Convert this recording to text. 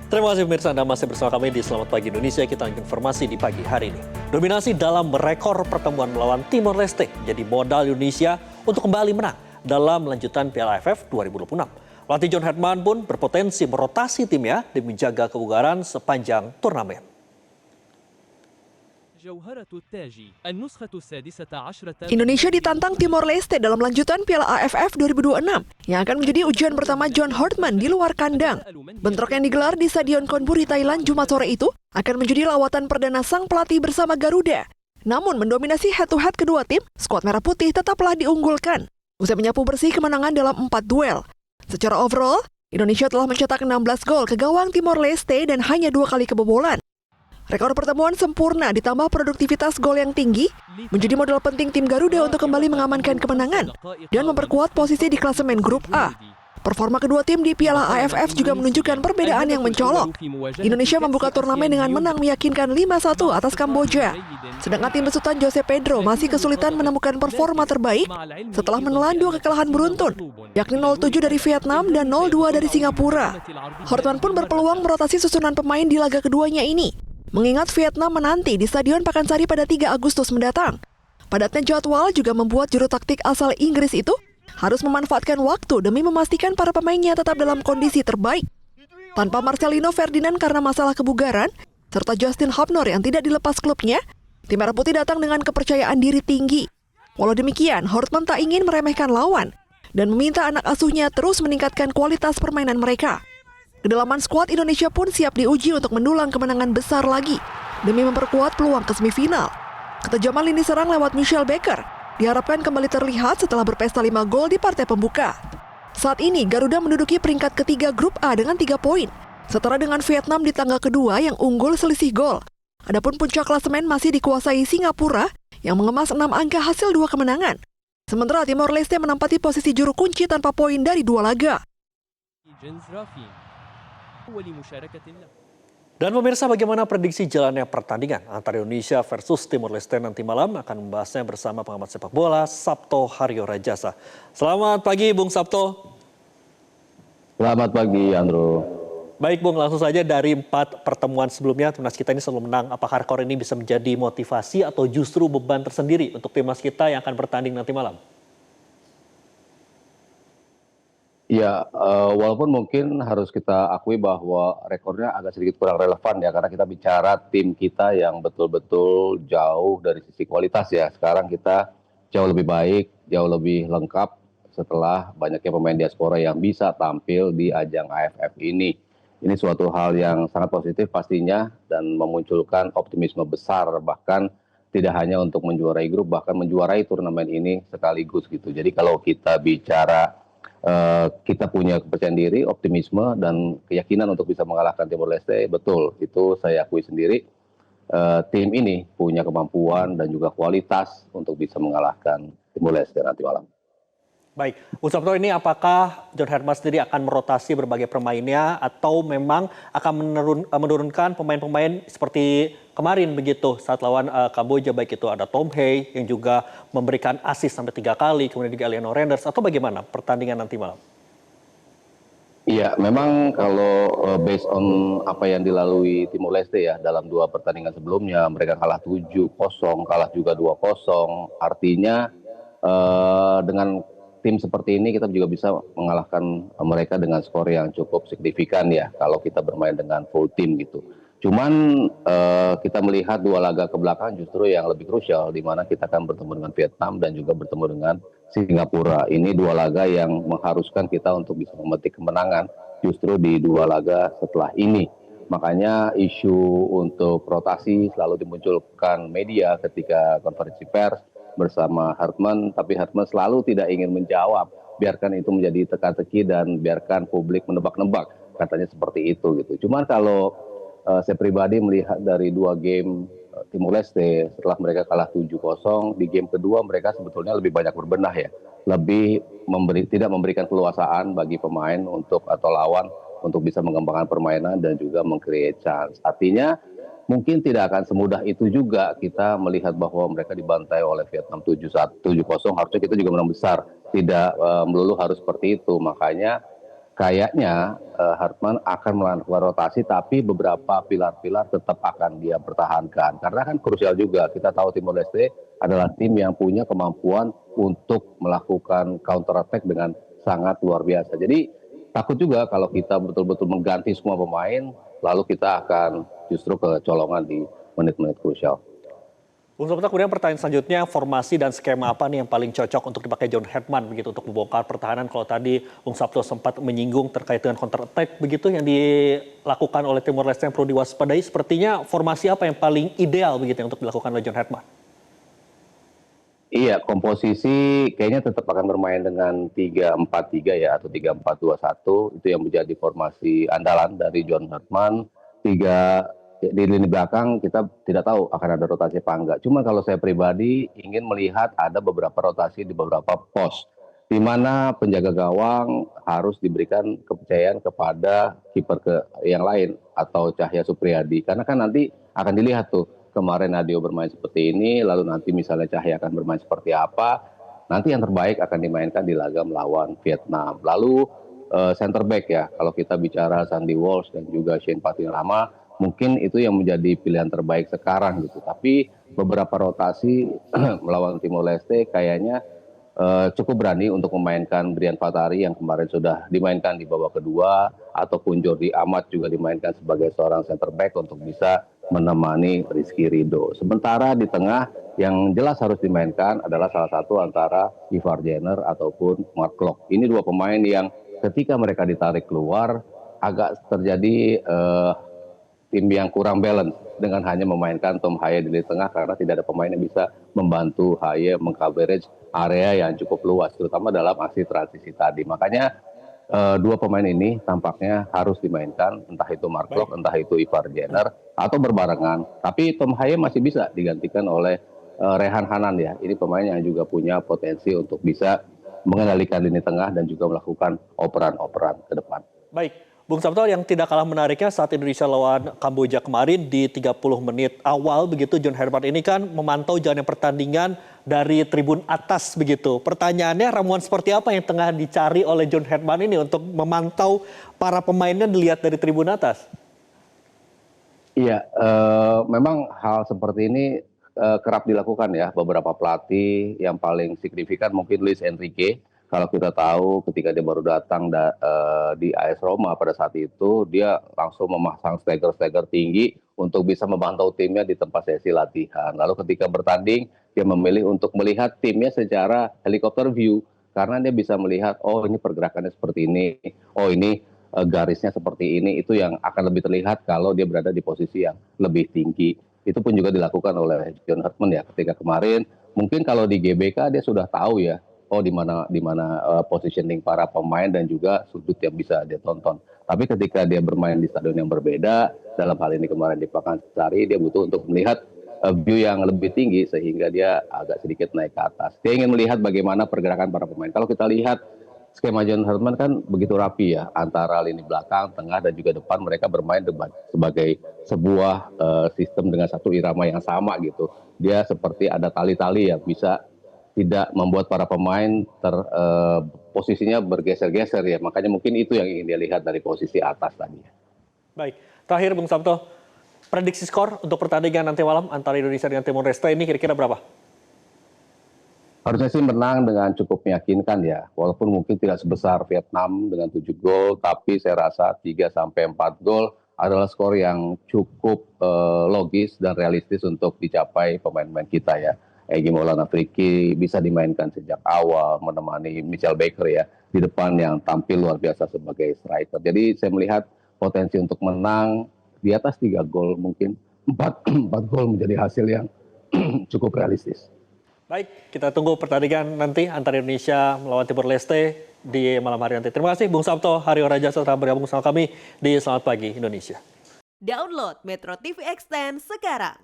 Terima kasih pemirsa, Anda masih bersama kami di Selamat Pagi Indonesia. Kita lanjut informasi di pagi hari ini. Dominasi dalam merekor pertemuan melawan Timor Leste jadi modal Indonesia untuk kembali menang dalam lanjutan Piala AFF 2026. Pelatih John Herdman pun berpotensi merotasi timnya demi menjaga kebugaran sepanjang turnamen. Indonesia ditantang Timor Leste dalam lanjutan Piala AFF 2026 yang akan menjadi ujian pertama John Herdman di luar kandang. Bentrok yang digelar di Stadion Konburi, Thailand Jumat sore itu akan menjadi lawatan perdana sang pelatih bersama Garuda. Namun mendominasi head-to-head kedua tim, skuad Merah Putih tetaplah diunggulkan. Usai menyapu bersih kemenangan dalam 4 duel. Secara overall, Indonesia telah mencetak 16 gol ke gawang Timor Leste dan hanya 2 kali kebobolan. Rekor pertemuan sempurna ditambah produktivitas gol yang tinggi menjadi modal penting tim Garuda untuk kembali mengamankan kemenangan dan memperkuat posisi di klasemen grup A. Performa kedua tim di Piala AFF juga menunjukkan perbedaan yang mencolok. Indonesia membuka turnamen dengan menang meyakinkan 5-1 atas Kamboja. Sedangkan tim besutan Jose Pedro masih kesulitan menemukan performa terbaik setelah menelan 2 kekalahan beruntun, yakni 0-7 dari Vietnam dan 0-2 dari Singapura. Herdman pun berpeluang merotasi susunan pemain di laga keduanya ini, mengingat Vietnam menanti di Stadion Pakansari pada 3 Agustus mendatang. Padatnya jadwal juga membuat juru taktik asal Inggris itu harus memanfaatkan waktu demi memastikan para pemainnya tetap dalam kondisi terbaik. Tanpa Marcelino Ferdinand karena masalah kebugaran, serta Justin Hubner yang tidak dilepas klubnya, tim Merah Putih datang dengan kepercayaan diri tinggi. Walau demikian, Herdman tak ingin meremehkan lawan dan meminta anak asuhnya terus meningkatkan kualitas permainan mereka. Kedalaman skuad Indonesia pun siap diuji untuk mendulang kemenangan besar lagi demi memperkuat peluang ke semifinal. Ketajaman lini serang lewat Michelle Baker diharapkan kembali terlihat setelah berpesta 5 gol di partai pembuka. Saat ini Garuda menduduki peringkat ketiga grup A dengan 3 poin, setara dengan Vietnam di tangga kedua yang unggul selisih gol. Adapun puncak klasemen masih dikuasai Singapura yang mengemas 6 angka hasil 2 kemenangan. Sementara Timor Leste menempati posisi juru kunci tanpa poin dari 2 laga. Dan pemirsa, bagaimana prediksi jalannya pertandingan antara Indonesia versus Timor Leste nanti malam akan membahasnya bersama pengamat sepak bola Sabto Haryo Rajasa. Selamat pagi Bung Sabto. Selamat pagi Andrew. Baik Bung, langsung saja dari 4 pertemuan sebelumnya timnas kita ini selalu menang. Apakah rekor ini bisa menjadi motivasi atau justru beban tersendiri untuk timnas kita yang akan bertanding nanti malam? Ya, walaupun mungkin harus kita akui bahwa rekornya agak sedikit kurang relevan ya, karena kita bicara tim kita yang betul-betul jauh dari sisi kualitas ya. Sekarang kita jauh lebih baik, jauh lebih lengkap setelah banyaknya pemain diaspora yang bisa tampil di ajang AFF ini. Ini suatu hal yang sangat positif pastinya dan memunculkan optimisme besar, bahkan tidak hanya untuk menjuarai grup, bahkan menjuarai turnamen ini sekaligus gitu. Jadi kalau kita bicara kita punya kepercayaan diri, optimisme, dan keyakinan untuk bisa mengalahkan Timor Leste, betul, itu saya akui sendiri. Tim ini punya kemampuan dan juga kualitas untuk bisa mengalahkan Timor Leste nanti malam. Baik, Bung Sabto, ini apakah John Herdman sendiri akan merotasi berbagai pemainnya atau memang akan menurunkan pemain-pemain seperti kemarin begitu saat lawan Kamboja, baik itu ada Tom Hay yang juga memberikan assist sampai 3 kali, kemudian juga Eleanor Renders, atau bagaimana pertandingan nanti malam? Iya, memang kalau based on apa yang dilalui Timor Leste ya dalam 2 pertandingan sebelumnya, mereka kalah 7-0, kalah juga 2-0, artinya dengan tim seperti ini kita juga bisa mengalahkan mereka dengan skor yang cukup signifikan ya kalau kita bermain dengan full tim gitu. Cuman kita melihat 2 laga ke belakang justru yang lebih krusial, di mana kita akan bertemu dengan Vietnam dan juga bertemu dengan Singapura. Ini 2 laga yang mengharuskan kita untuk bisa memetik kemenangan justru di 2 laga setelah ini. Makanya isu untuk rotasi selalu dimunculkan media ketika konferensi pers bersama Herdman, tapi Herdman selalu tidak ingin menjawab. Biarkan itu menjadi teka-teki dan biarkan publik menebak-nebak, katanya seperti itu gitu. Cuman kalau saya pribadi melihat dari 2 game Timor Leste setelah mereka kalah 7-0, di game kedua mereka sebetulnya lebih banyak berbenah ya, lebih tidak memberikan keluasaan bagi pemain untuk atau lawan untuk bisa mengembangkan permainan dan juga meng-create chance. Artinya mungkin tidak akan semudah itu juga kita melihat bahwa mereka dibantai oleh Vietnam 7-0, harusnya kita juga menang besar. Tidak melulu harus seperti itu. Makanya kayaknya Hartman akan melakukan rotasi, tapi beberapa pilar-pilar tetap akan dia pertahankan. Karena kan krusial juga, kita tahu Timor Leste adalah tim yang punya kemampuan untuk melakukan counter attack dengan sangat luar biasa. Jadi takut juga kalau kita betul-betul mengganti semua pemain, lalu kita akan justru kecolongan di menit-menit krusial. Bung Sabto, kemudian pertanyaan selanjutnya, formasi dan skema apa nih yang paling cocok untuk dipakai John Herdman begitu untuk membongkar pertahanan? Kalau tadi Bung Sabto sempat menyinggung terkait dengan counter attack begitu yang dilakukan oleh Timor Leste yang perlu diwaspadai, sepertinya formasi apa yang paling ideal begitu untuk dilakukan oleh John Herdman? Iya, komposisi kayaknya tetap akan bermain dengan 3-4-3 ya, atau 3-4-2-1. Itu yang menjadi formasi andalan dari John Herdman. Di lini belakang kita tidak tahu akan ada rotasi apa enggak. Cuma kalau saya pribadi ingin melihat ada beberapa rotasi di beberapa pos, di mana penjaga gawang harus diberikan kepercayaan kepada kiper yang lain atau Cahya Supriyadi. Karena kan nanti akan dilihat tuh, kemarin Nadeo bermain seperti ini, lalu nanti misalnya Cahya akan bermain seperti apa, nanti yang terbaik akan dimainkan di laga melawan Vietnam. Lalu center back ya, kalau kita bicara Sandy Walsh dan juga Shane Patinrama, mungkin itu yang menjadi pilihan terbaik sekarang gitu. Tapi beberapa rotasi melawan Timor Leste kayaknya cukup berani untuk memainkan Brian Fatari yang kemarin sudah dimainkan di babak kedua, ataupun Jordi Amat juga dimainkan sebagai seorang center back untuk bisa menemani Rizky Ridho. Sementara di tengah yang jelas harus dimainkan adalah salah satu antara Ivar Jenner ataupun Mark Klok. Ini dua pemain yang ketika mereka ditarik keluar agak terjadi tim yang kurang balance dengan hanya memainkan Tom Haye di lini tengah, karena tidak ada pemain yang bisa membantu Haye meng-coverage area yang cukup luas, terutama dalam aksi transisi tadi. Makanya dua pemain ini tampaknya harus dimainkan, entah itu Mark Klok, entah itu Ivar Jenner, atau berbarengan. Tapi Tom Haye masih bisa digantikan oleh Rehan Hanan ya. Ini pemain yang juga punya potensi untuk bisa mengendalikan lini tengah dan juga melakukan operan-operan ke depan. Baik, Bung Sabto, yang tidak kalah menariknya saat Indonesia lawan Kamboja kemarin di 30 menit awal begitu, John Herdman ini kan memantau jalannya pertandingan dari tribun atas begitu. Pertanyaannya, ramuan seperti apa yang tengah dicari oleh John Herdman ini untuk memantau para pemainnya dilihat dari tribun atas? Iya, memang hal seperti ini kerap dilakukan ya beberapa pelatih. Yang paling signifikan mungkin Luis Enrique. Kalau kita tahu ketika dia baru datang di AS Roma pada saat itu, dia langsung memasang stagger tinggi untuk bisa memantau timnya di tempat sesi latihan. Lalu ketika bertanding, dia memilih untuk melihat timnya secara helikopter view. Karena dia bisa melihat, oh ini pergerakannya seperti ini, oh ini garisnya seperti ini. Itu yang akan lebih terlihat kalau dia berada di posisi yang lebih tinggi. Itu pun juga dilakukan oleh John Herdman ya ketika kemarin. Mungkin kalau di GBK dia sudah tahu ya, oh di mana positioning para pemain dan juga sudut yang bisa dia tonton. Tapi ketika dia bermain di stadion yang berbeda, dalam hal ini kemarin di Pakansari, dia butuh untuk melihat view yang lebih tinggi sehingga dia agak sedikit naik ke atas. Dia ingin melihat bagaimana pergerakan para pemain. Kalau kita lihat skema John Herdman kan begitu rapi ya, antara lini belakang, tengah dan juga depan mereka bermain sebagai sebuah sistem dengan satu irama yang sama gitu. Dia seperti ada tali-tali yang bisa tidak membuat para pemain posisinya bergeser-geser ya. Makanya mungkin itu yang ingin dia lihat dari posisi atas tadi. Baik, terakhir Bung Sabto, prediksi skor untuk pertandingan nanti malam antara Indonesia dengan Timor Leste ini kira-kira berapa? Harusnya sih menang dengan cukup meyakinkan ya. Walaupun mungkin tidak sebesar Vietnam dengan 7 gol, tapi saya rasa 3-4 gol adalah skor yang cukup logis dan realistis untuk dicapai pemain-pemain kita ya. Egy Maulana Fikri bisa dimainkan sejak awal, menemani Michael Baker ya di depan yang tampil luar biasa sebagai striker. Jadi saya melihat potensi untuk menang di atas 3 gol, mungkin 4 gol menjadi hasil yang cukup realistis. Baik, kita tunggu pertandingan nanti antara Indonesia melawan Timor Leste di malam hari nanti. Terima kasih Bung Sabto Haryo Raja telah bergabung bersama kami di Selamat Pagi Indonesia. Download Metro TV Extend sekarang.